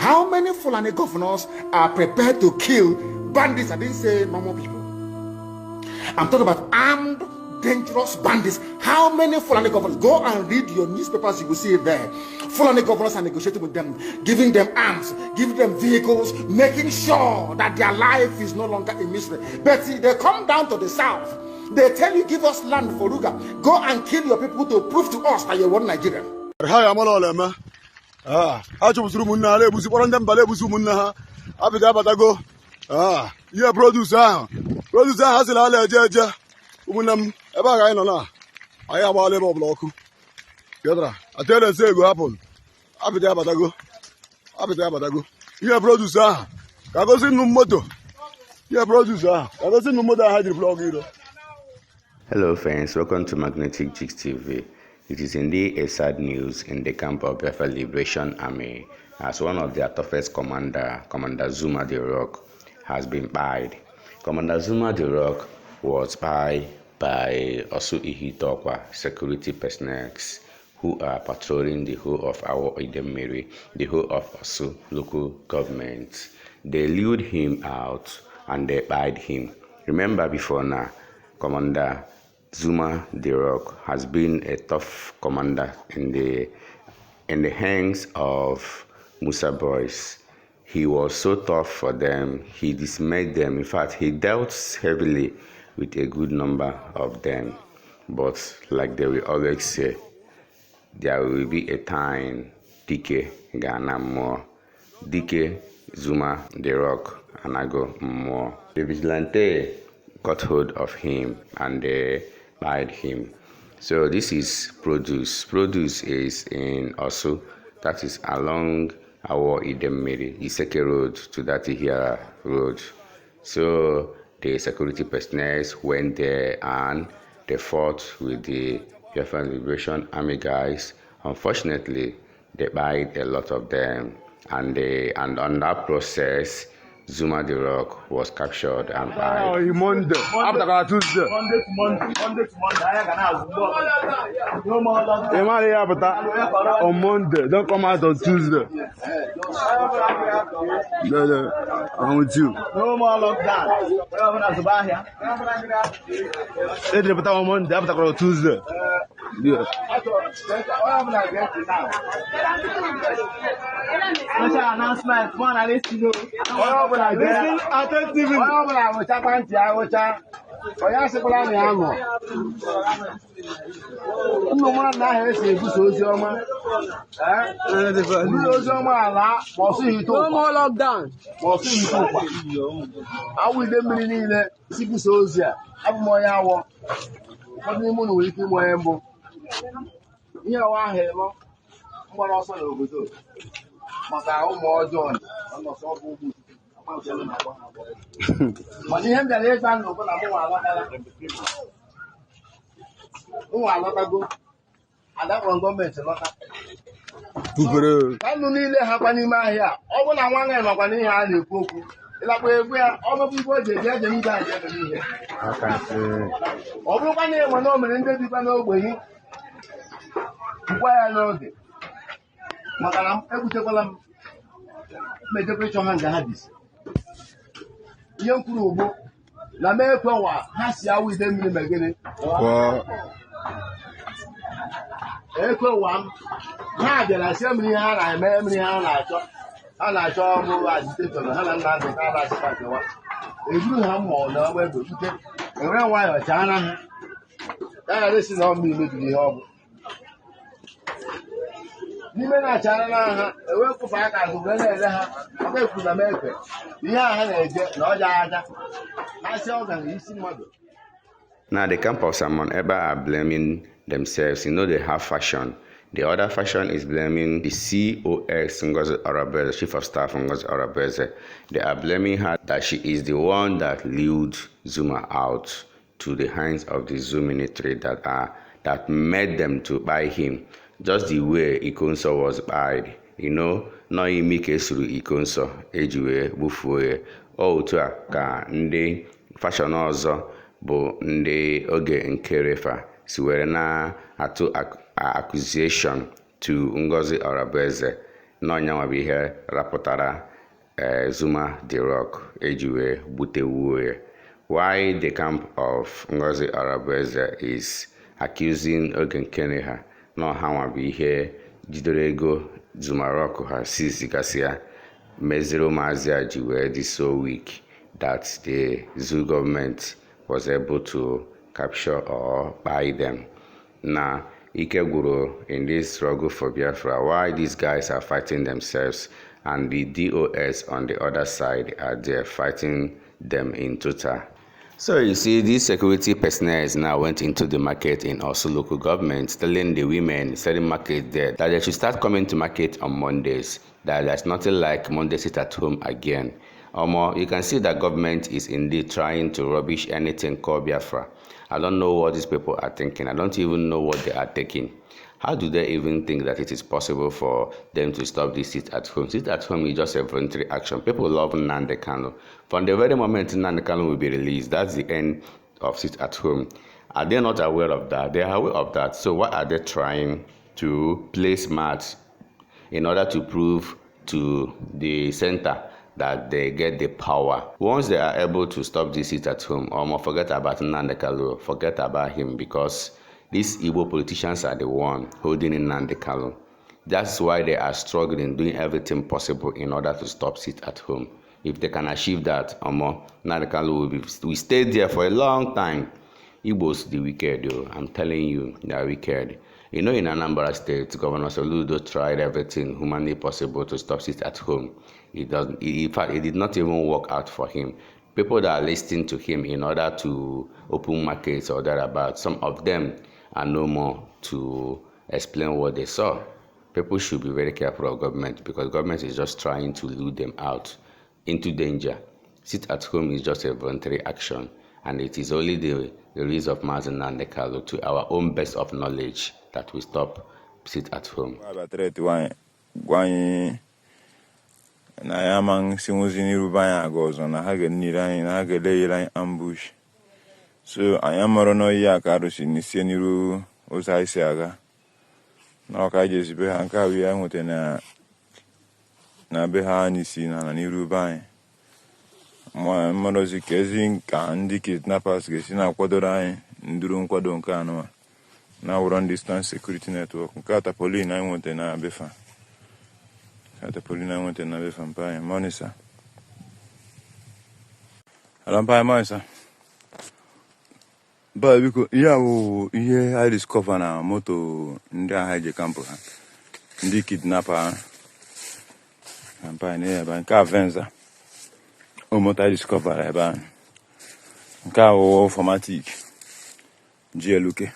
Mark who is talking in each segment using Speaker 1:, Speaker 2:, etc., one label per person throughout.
Speaker 1: How many Fulani governors are prepared to kill bandits? I didn't say normal people. I'm talking about armed, dangerous bandits. How many Fulani governors? Go and read your newspapers, you will see it there. Fulani governors are negotiating with them, giving them arms, giving them vehicles, making sure that their life is no longer in misery. But see, they come down to the south. They tell you, give us land for Ruga. Go and kill your people to prove to us that you want Nigeria.
Speaker 2: Hi, I'm all I just room now, they was one of them, but they was Muna. After that, yeah, producer has a lot of Jaja. Umunam, about I know. I am all about block. Yadra, I tell them, say, go happen. After that, yeah, producer. I go see no motor. Yeah, producer. I go see no motor. I had the vlog.
Speaker 3: Hello friends, welcome to Magnetic Chicks TV. It is indeed a sad news in the camp of Biafra Liberation Army as one of their toughest commander, Commander Zuma the Rock, has been kpaied. Commander Zuma the Rock was kpaied by Orsu Vigilante security personnel who are patrolling the whole of our Idemiri, the whole of Orsu local government. They lured him out and they kpaied him. Remember before now, Commander Zuma the Rock has been a tough commander in the hands of Musa boys. He was so tough for them, he dismayed them. In fact, he dealt heavily with a good number of them. But like they will always say, there will be a time Ttle Ghana more. Ttle Zuma the Rock and I go more. The vigilante got hold of him and they kpaied him. So this is produce. Produce is in Orsu, that is along our Idemiri, Iseke Road to Datihia Road. So the security personnel went there and they fought with the Biafra Liberation Army guys. Unfortunately, they kpaied a lot of them, and on that process, Zuma the Rock was captured and kpaied.
Speaker 2: Monday, after Tuesday. On Monday, don't come out on Tuesday. I'm with you. No more lockdown. It's on Monday, after Tuesday. Yeah.
Speaker 4: Announcement, man, I let you know.
Speaker 3: Now the camp of Simon Eba are blaming themselves. You know they have fashion. The other faction is blaming the COS, Ngozi Arabeze, Chief of Staff Ngozi Arabeze. They are blaming her that she is the one that lured Zuma out to the hands of the Zuma military that made them to buy him. Just the way Ikonso was kpaied. You know, no imike suru Ikonso ejiwe bufuo. Otu a ka ndị fashion ọzọ bụ ndị oge nke refa si were na-atụ accusation to Ngozi Arabeze n'ọnyanwa bụ ihe rapụtara Zuma the Rock ejiwe butewuo. Why the camp of Ngozi Arabueze is accusing Ogenkere ha na ọhanwa bụ ihe jidere ego Zuma Rock ha si zigasịa meziri ụmụazị a ji wee dị so weak that the zoo government was able to capture or buy them. Now, ike gwuru in this struggle for Biafra, why these guys are fighting themselves and the DOS on the other side are there fighting them in total. So you see, these security personnel now went into the market in Orsu local government, telling the women selling market there that they should start coming to market on Mondays, that there's nothing like Monday sit at home again. You can see that government is indeed trying to rubbish anything called Biafra. I don't know what these people are thinking. I don't even know what they are taking. How do they even think that it is possible for them to stop this sit at home? Sit at home is just a voluntary action. People love Nnamdi Kanu. From the very moment Nnamdi Kanu will be released, that's the end of sit at home. Are they not aware of that? They are aware of that. So why are they trying to play smart in order to prove to the center that they get the power? Once they are able to stop this sit at home, forget about Nnamdi Kanu, forget about him, because these Igbo politicians are the one holding in Nnamdi Kanu. That's why they are struggling, doing everything possible in order to stop sit at home. If they can achieve that, Nnamdi Kanu will stay there for a long time. Igbos the wicked, though. I'm telling you, they are wicked. You know, in Anambra State, Governor Soludo tried everything humanly possible to stop sit at home. In fact, it did not even work out for him. People that are listening to him in order to open markets or thereabouts, some of them are no more to explain what they saw. People should be very careful of government, because government is just trying to lure them out into danger. Sit at home is just a voluntary action, and it is only the release of Mazi Nnamdi Kanu, to our own best of knowledge, that we stop sit at home.
Speaker 5: Na ya mang simuzi niru banya gozo na ha ga-enire na ha ga-eleyere ambush. So anya maro no ya ka arusi ni sie niru osa isi aga na ka je zibe ha nka wi ya nwete na be ha ni si na niru banya mo maro zikezi nka ndi kidnappers ga si na kwadoro anyị nduru nkwado nke anụ na run distance security network nka tapoli na nwete na befa at Polina went in away from Pie, Monisa. Alampai Monisa. But because I discover now moto nda haje campo. Ndi kidnapper. Alampai ne ba nka venza. O moto discover ba. Nka automatic. GLK.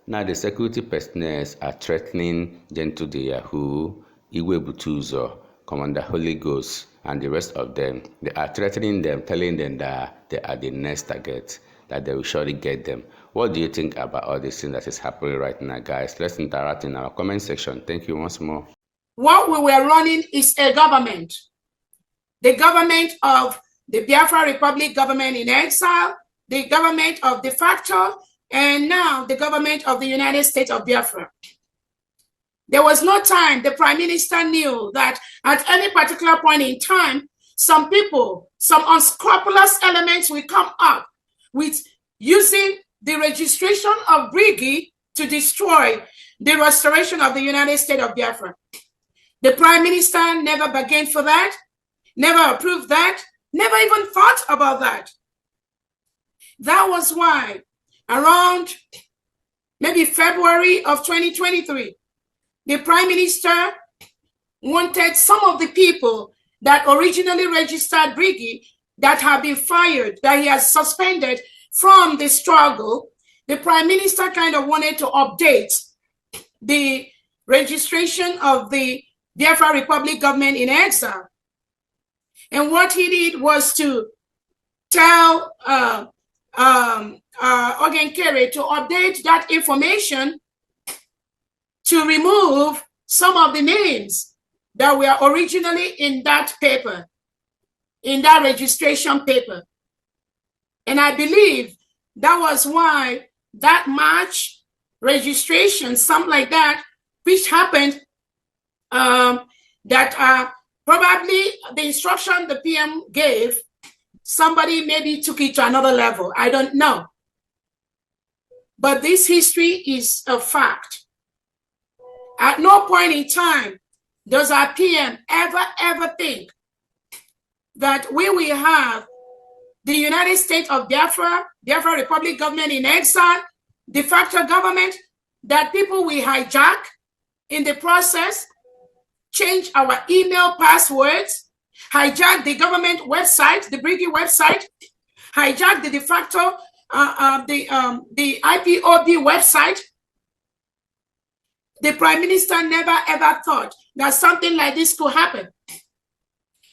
Speaker 3: Now the security personnel are threatening Gentle the Yahoo, Igwe Butuzo, Commander Holy Ghost, and the rest of them. They are threatening them, telling them that they are the next target, that they will surely get them. What do you think about all this thing that is happening right now, guys? Let's interact in our comment section. Thank you once more.
Speaker 6: What we were running is a government. The government of the Biafra Republic government in exile, the government of de facto, and now the government of the United States of Biafra. There was no time the Prime Minister knew that at any particular point in time, some people, some unscrupulous elements will come up with using the registration of Brigi to destroy the restoration of the United States of Biafra. The Prime Minister never bargained for that, never approved that, never even thought about that. That was why around maybe February of 2023, the Prime Minister wanted some of the people that originally registered Brigi, that have been fired, that he has suspended from the struggle. The Prime Minister kind of wanted to update the registration of the Biafra Republic government in exile. And what he did was to tell Ogenkere to update that information, to remove some of the names that were originally in that paper, in that registration paper. And I believe that was why that March registration, something like that, which happened that probably the instruction the PM gave, somebody maybe took it to another level. I don't know. But this history is a fact. At no point in time does our PM ever think that we will have the United States of Biafra, Biafra Republic government in exile, de facto government, that people will hijack in the process, change our email passwords, hijack the government website, the Briggy website, hijack the de facto, the IPOB website. The Prime Minister never ever thought that something like this could happen.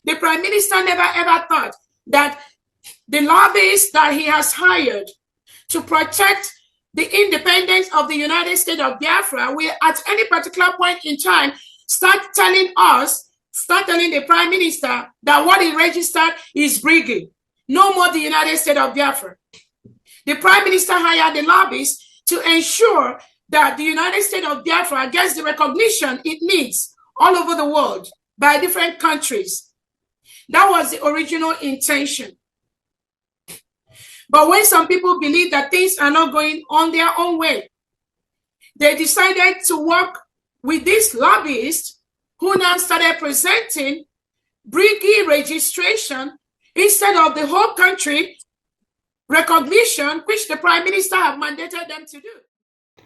Speaker 6: The Prime Minister never ever thought that the lobbyists that he has hired to protect the independence of the United States of Biafra will at any particular point in time start telling the Prime Minister that what he registered is Briggy. No more the United States of Biafra. The Prime Minister hired the lobbyists to ensure that the United States of Biafra gets the recognition it needs all over the world by different countries. That was the original intention. But when some people believe that things are not going on their own way, they decided to work with these lobbyists who now started presenting Briggy registration instead of the whole country recognition, which the Prime Minister have mandated them to do.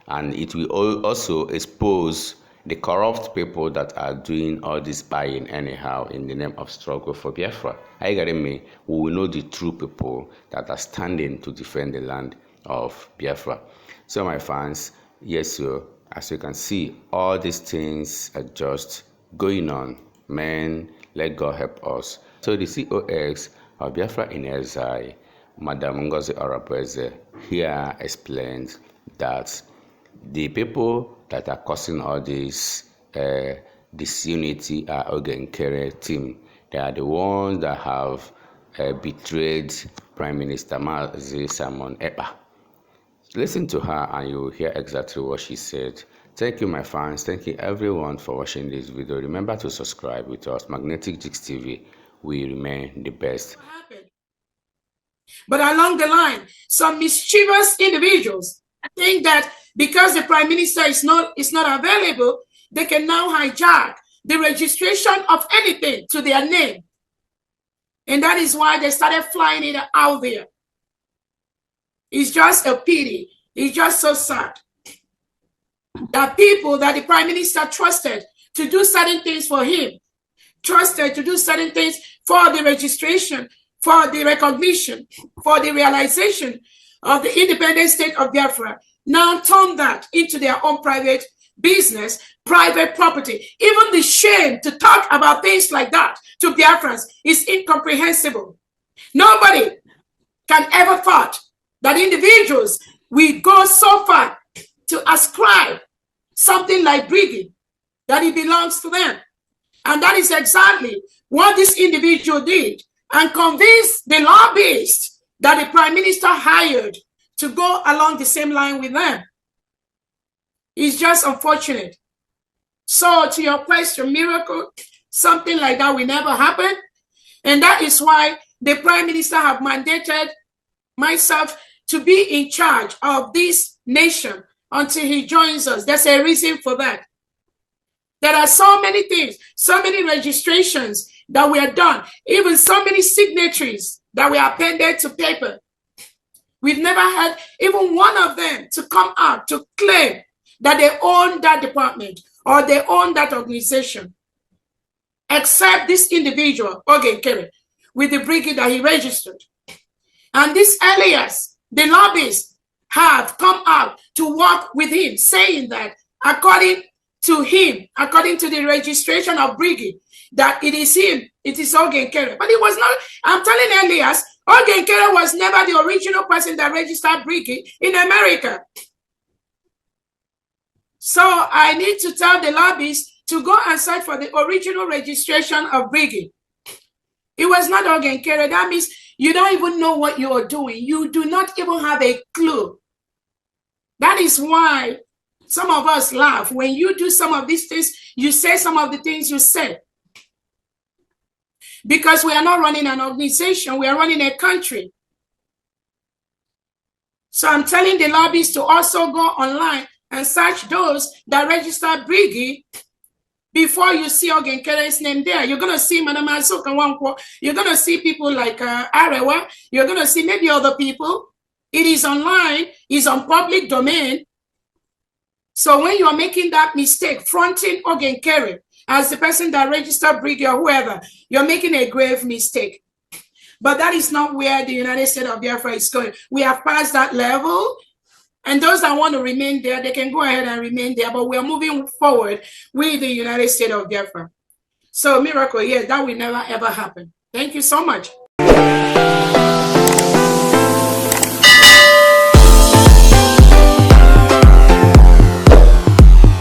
Speaker 3: And it will also expose the corrupt people that are doing all this buying anyhow in the name of struggle for Biafra. Are you getting me? We will know the true people that are standing to defend the land of Biafra. So my fans, yes sir, as you can see, all these things are just going on. Man, let God help us. So the COX of Biafra in exile, Madam Ngozi Orapeze, here explains that the people that are causing all this disunity are Ogenkere team. They are the ones that have betrayed Prime Minister Mazi Simon Ekpa. Listen to her and you will hear exactly what she said. Thank you, my fans. Thank you, everyone, for watching this video. Remember to subscribe with us. Magnetic Jigs TV will remain the best.
Speaker 6: But along the line, some mischievous individuals think that because the Prime Minister is not available, they can now hijack the registration of anything to their name. And that is why they started flying it out there. It's just a pity. It's just so sad that people that the Prime Minister trusted to do certain things for him, trusted to do certain things for the registration, for the recognition, for the realization of the independent state of Biafra, now turn that into their own private business, private property. Even the shame to talk about things like that to Biafrans is incomprehensible. Nobody can ever thought that individuals will go so far to ascribe something like Briggy, that it belongs to them. And that is exactly what this individual did, and convinced the lobbyists that the Prime Minister hired to go along the same line with them. It's just unfortunate. So to your question, miracle, something like that will never happen. And that is why the Prime Minister have mandated myself to be in charge of this nation until he joins us. There's a reason for that. There are so many things, so many registrations that were done, even so many signatories that were appended to paper. We've never had even one of them to come out to claim that they own that department or they own that organization, except this individual, Ogenkere, with the brigade that he registered. And this alias, the lobbyists, have come out to work with him, saying that according to him, according to the registration of brigade, that it is him, it is Ogenkere. But it was not, I'm telling Elias, Ogenkere was never the original person that registered brigade in America. So I need to tell the lobbyists to go and search for the original registration of brigade. It was not Ogenkere. That means you don't even know what you are doing. You do not even have a clue. That is why Some of us laugh. When you do some of these things, you say some of the things you say. Because we are not running an organization, we are running a country. So I'm telling the lobbyists to also go online and search those that registered Briggy before you see Ogenkere's name there. You're going to see Madam Azuk and Wankwo. You're going to see people like Arewa. You're going to see maybe other people. It is online. It's on public domain. So when you're making that mistake, fronting Ogenkere as the person that registered Briggy or whoever, you're making a grave mistake. But that is not where the United States of Biafra is going. We have passed that level. And those that want to remain there, they can go ahead and remain there. But we're moving forward with the United States of Biafra. So, miracle, yes, that will never, ever happen. Thank you so much.